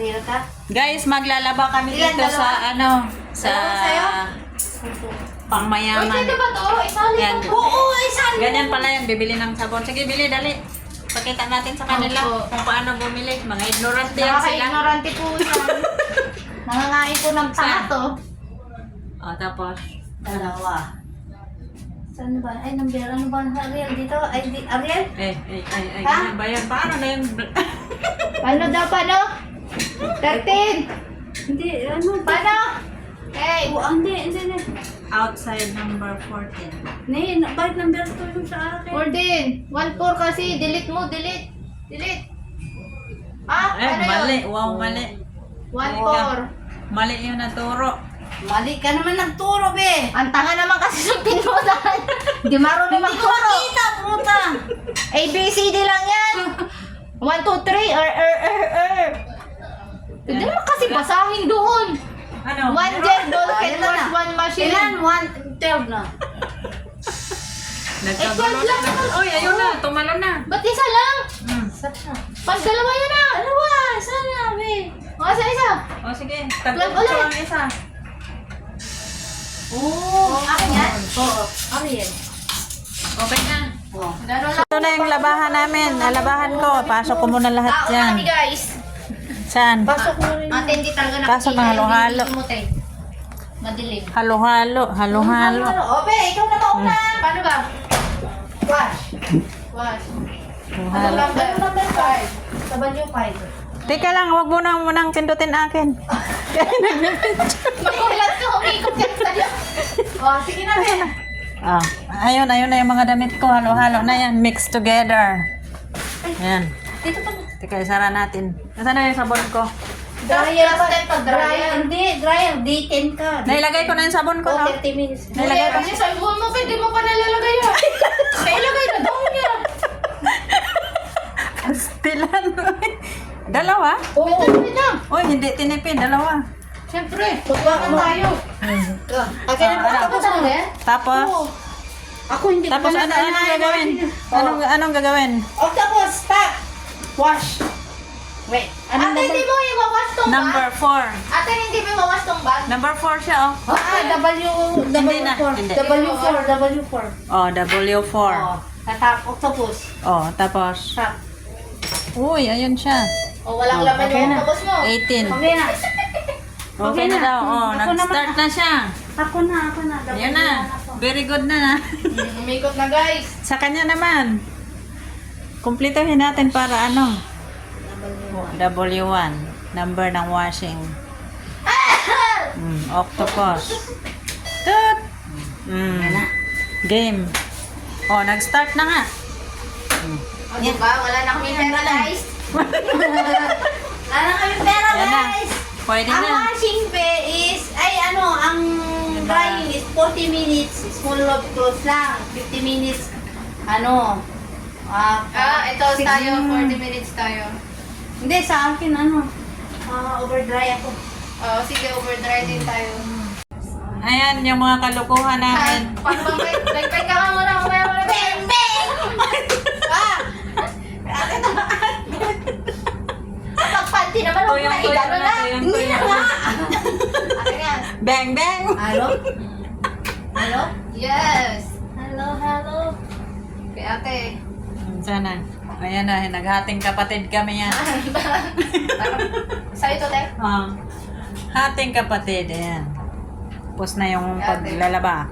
Ariel ka? Guys, maglalaba kami Ilan, dito dalawa? sa ano, sa Dalawa sa'yo? pangmayaman. Uy, pwede ba to? Isali Yan. ko. Oo, isang. Ganyan pala yan, bibili ng sabon. Sige, bili, dali. Pakita natin sa kanila Opo. kung paano bumili. Mga ignorant yan sila. Nakaka-ignorante po yan. Nangangain po ng tanga to. O, tapos. Dalawa. Saan ba? Ay, number. Ano ba ang Ariel dito? Ay, Ariel? Ay, Ha? ganyan ba yan? Paano na yung... Ano daw pa, no? 13. Hindi, ano? Paano? Hey! Hindi. Outside number 14. Bakit number 2 yung sa akin? 14. 1-4 kasi. Delete mo, delete. Delete. Ah, Eh, ano mali. yun? Wow, mali. 1-4. Mali yung naturo. Mali ka naman nagturo, be. Ang tanga naman kasi yung pinutan. Hindi marunong Hindi ko magturo. makita, puta. ABCD lang yan. 1, 2, 3. Pwede naman kasi basahin doon. Ano? 1 jet, dolphin, Ilan na? horse, 1 machine. Ilan? 12 na. Nagkagulo Eh, 12 lang na. naman. Uy, ayun na. Tumalo na. Ba't isa lang? Saan? Pag dalawa yun na. Dalawa, saan na, be? O, isa. O, sige. Plug Tatlo ulit. ang isa. Oo. Akin yan? Oo. Ariel. Okay na. Oo. Gano'n lang. Ito na yung labahan namin. Labahan ko. Pasok ko muna lahat Tao yan. kami guys. Saan? Pasok mo rin. Ate, hindi talaga Kaso nakikita yung mahalo-halo. video mo, te. Madilim. Halo-halo. Halo-halo. O, be, ikaw na mauna. Paano ba? Wash. Wash. Halo. Number 5. Sa banyo 5. Teka lang, wag mo nang munang pindutin akin. Makulat ka, umikot ka sa'yo. O, sige na, be. Ah, ayun na yung mga damit ko. Halo-halo na yan. Mix together. Yan. Dito pa na. Teka, isara natin. Nasaan na yung sabon ko? Dryer Last time pag dryer. Hindi, dryer. D10 ka. Nailagay ko na yung sabon ko, O, no? 30 minutes. Nailagay ko. Kasi sa buwan mo, pwede mo pa nalalagay yan. Nailagay na daw niya. Pastilan. Dalawa? Oo. Tinapin na. Uy, hindi tinipid. Dalawa. Siyempre, Pagbakan tayo. Akin na ano? Ako talaga yan? Tapos? Ako hindi ko Tapos pa anong gagawin? Anong gagawin? O, tapos, stop. Wash. Wait. Ate, hindi mo iwawash tong Number bag? 4. Ate, hindi mo iwawash tong bag? Number 4 siya, oh. W4. na, hindi. W4. Oh, W4. Oh, tatap, octopus. Oh, tapos. Tap. Uy, ayun siya. O walang Oh, laman okay yung na. octopus mo? 18. Okay na. Okay na daw. Oh, Ako nag-start na siya. Ako na. Ayun na. Very good na. Umikot na guys. Sa kanya naman. Kumplituhin natin para ano? W1. Number ng washing. Octopus. Tut! Game. Oh, nag-start na nga. O diba? Wala na kami pera guys. Wala na kami pera, Yan na. guys. Pwede Ang na. washing pay is, ang Diba? drying is 40 minutes. Small load clothes lang. 50 minutes, Ito 6 tayo. 40 minutes tayo. Hindi, sa akin, overdry ako. Sige, overdry din tayo. Ayan, yung mga kalukuhan namin. Paano bang nagpay ka muna? Kumaya mo na. Bang! Bang! Pagpanti naman ako na Tuyong-tuyo igano na, na. tuyong-tuyo Hindi na na. nga. Akin yan. Bang, bang! Hello? Hello? Yes. Hello? Kay ate. Sana. Ayan na, naghating kapatid kami yan. Sa'yo to, te? Hating kapatid, ayan. Tapos na yung paglalaba.